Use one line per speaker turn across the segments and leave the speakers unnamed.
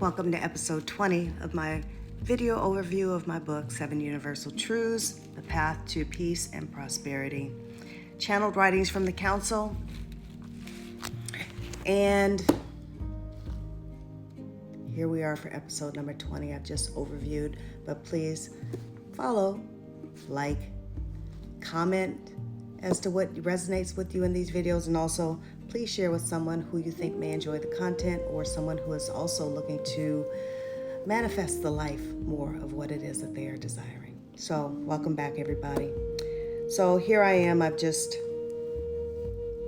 Welcome to episode 20 of my video overview of my book, 7 Universal Truths, The Path to Peace and Prosperity. Channeled writings from the Council. And here we are for episode number 20. I've just overviewed, but please follow, like, comment as to what resonates with you in these videos, and also please share with someone who you think may enjoy the content, or someone who is also looking to manifest the life more of what it is that they are desiring. So welcome back, everybody. So here I am. I've just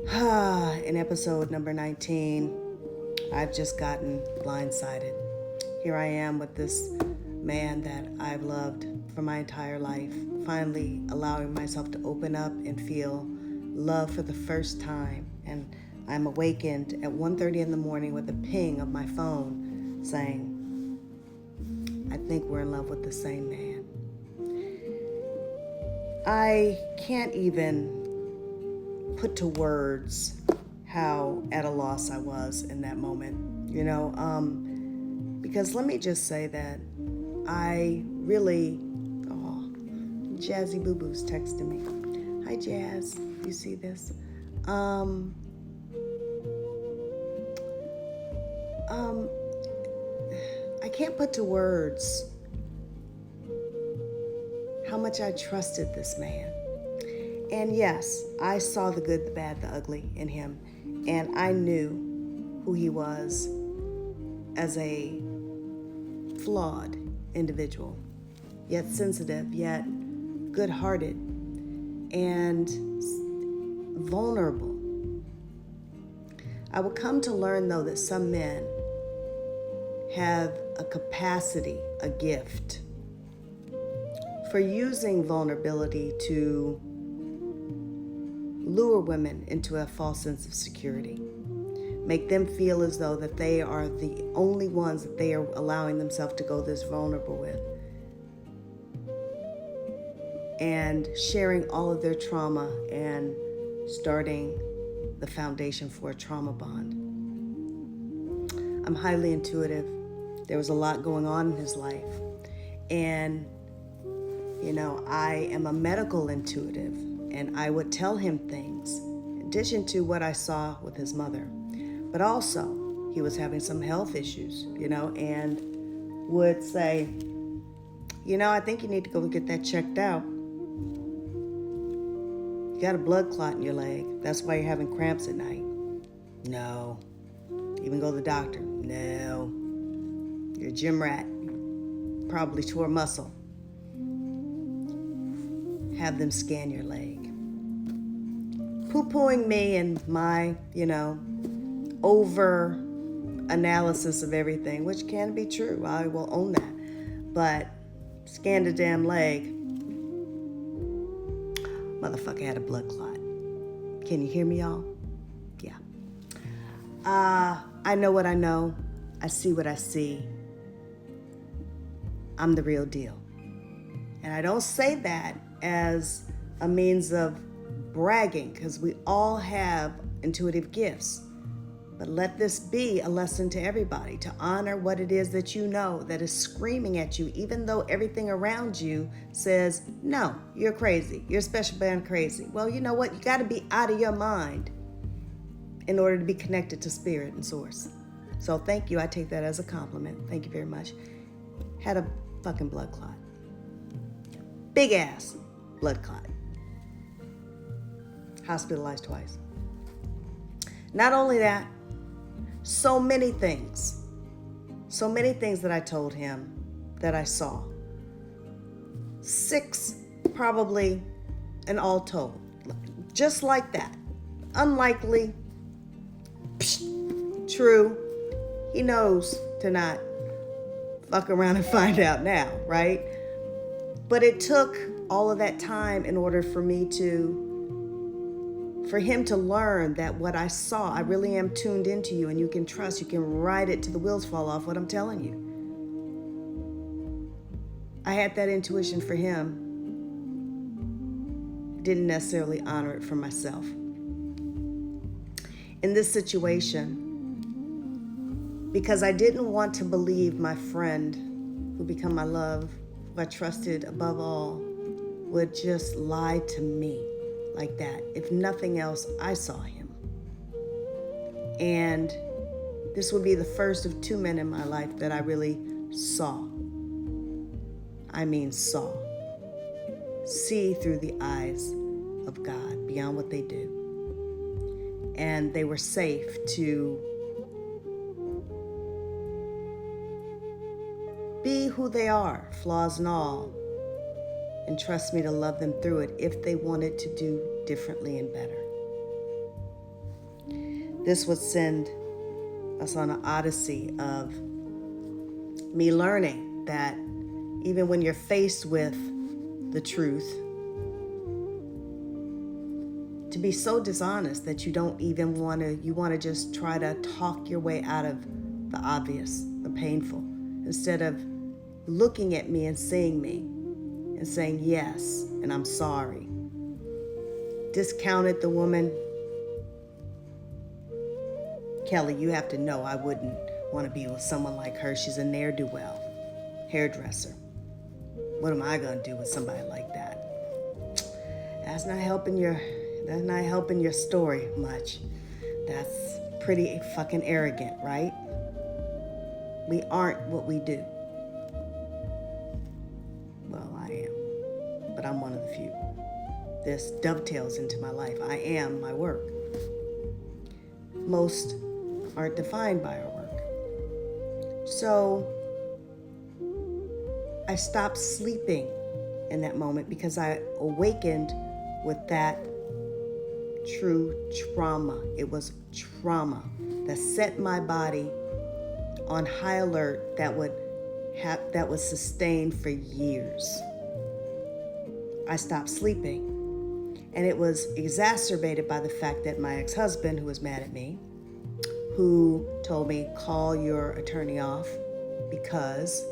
in episode number 19, I've just gotten blindsided. Here I am with this man that I've loved for my entire life, finally allowing myself to open up and feel love for the first time. And I'm awakened at 1:30 in the morning with a ping of my phone saying, I think we're in love with the same man. I can't even put to words how at a loss I was in that moment, because let me just say that I really, Jazzy Boo Boo's texting me. Hi, Jazz. You see this? I can't put to words how much I trusted this man. And yes, I saw the good, the bad, the ugly in him. And I knew who he was as a flawed individual, yet sensitive, yet good-hearted, and vulnerable. I would come to learn, though, that some men have a capacity, a gift, for using vulnerability to lure women into a false sense of security, make them feel as though that they are the only ones that they are allowing themselves to go this vulnerable with, and sharing all of their trauma and starting the foundation for a trauma bond. I'm highly intuitive. There was a lot going on in his life. And, I am a medical intuitive, and I would tell him things, in addition to what I saw with his mother. But also, he was having some health issues, and would say, I think you need to go get that checked out. You got a blood clot in your leg. That's why you're having cramps at night. No. Even go to the doctor. No. You're a gym rat. Probably tore a muscle. Have them scan your leg. Poo-pooing me and my, over analysis of everything, which can be true. I will own that. But scanned a damn leg. Motherfucker had a blood clot. Can you hear me, y'all? Yeah. I know what I know. I see what I see. I'm the real deal. And I don't say that as a means of bragging, because we all have intuitive gifts. But let this be a lesson to everybody, to honor what it is that you know that is screaming at you, even though everything around you says, no, you're crazy. You're special band crazy. Well, you know what? You got to be out of your mind in order to be connected to spirit and source. So thank you. I take that as a compliment. Thank you very much. Had a fucking blood clot. Big ass blood clot. Hospitalized twice. Not only that, so many things that I told him that I saw. 6 probably, and all told. Just like that. Unlikely. True. He knows to not fuck around and find out now, right? But it took all of that time in order for him to learn that what I saw, I really am tuned into you, and you can trust, you can ride it till the wheels fall off what I'm telling you. I had that intuition for him. Didn't necessarily honor it for myself. In this situation, because I didn't want to believe my friend, who became my love, who I trusted above all, would just lie to me like that. If nothing else, I saw him. And this would be the first of 2 men in my life that I really saw. I mean saw. See through the eyes of God, beyond what they do. And they were safe to be who they are, flaws and all, and trust me to love them through it if they wanted to do differently and better. This would send us on an odyssey of me learning that even when you're faced with the truth, to be so dishonest that you don't even you want to just try to talk your way out of the obvious, the painful, instead of looking at me and seeing me and saying yes, and I'm sorry. Discounted the woman. Keli, you have to know I wouldn't want to be with someone like her. She's a ne'er-do-well, hairdresser. What am I going to do with somebody like that? That's not helping your story much. That's pretty fucking arrogant, right? We aren't what we do. Well, I am, but I'm one of the few. This dovetails into my life. I am my work. Most aren't defined by our work. So I stopped sleeping in that moment because I awakened with that true trauma. It was trauma that set my body on high alert that would sustain for years. I stopped sleeping, and it was exacerbated by the fact that my ex-husband, who was mad at me, who told me, call your attorney off because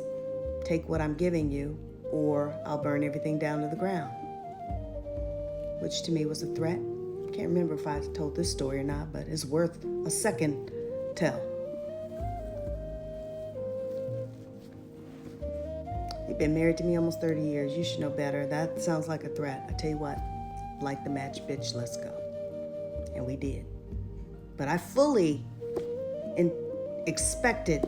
take what I'm giving you or I'll burn everything down to the ground, which to me was a threat. Can't remember if I told this story or not, but it's worth a second tell. You've been married to me almost 30 years. You should know better. That sounds like a threat. I tell you what, like the match, bitch, let's go. And we did. But I fully expected,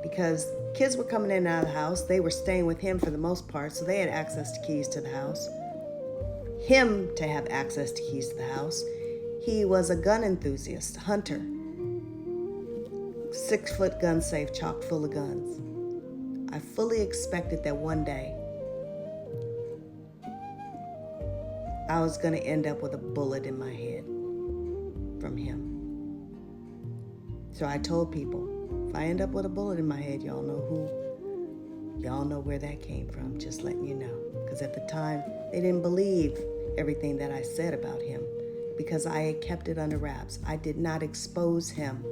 because kids were coming in and out of the house. They were staying with him for the most part, so they had access to keys to the house. Him to have access to keys to the house. He was a gun enthusiast, hunter. 6-foot gun safe, chock full of guns. I fully expected that one day I was going to end up with a bullet in my head from him. So I told people, if I end up with a bullet in my head, y'all know where that came from, just letting you know. Because at the time, they didn't believe everything that I said about him because I had kept it under wraps. I did not expose him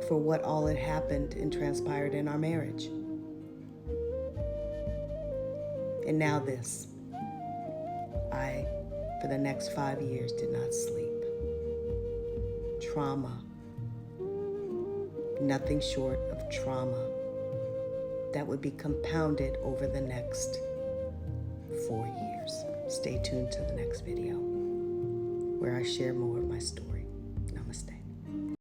for what all had happened and transpired in our marriage. And now this. I, for the next 5 years, did not sleep. Trauma. Nothing short of trauma that would be compounded over the next 4 years. Stay tuned to the next video where I share more of my story.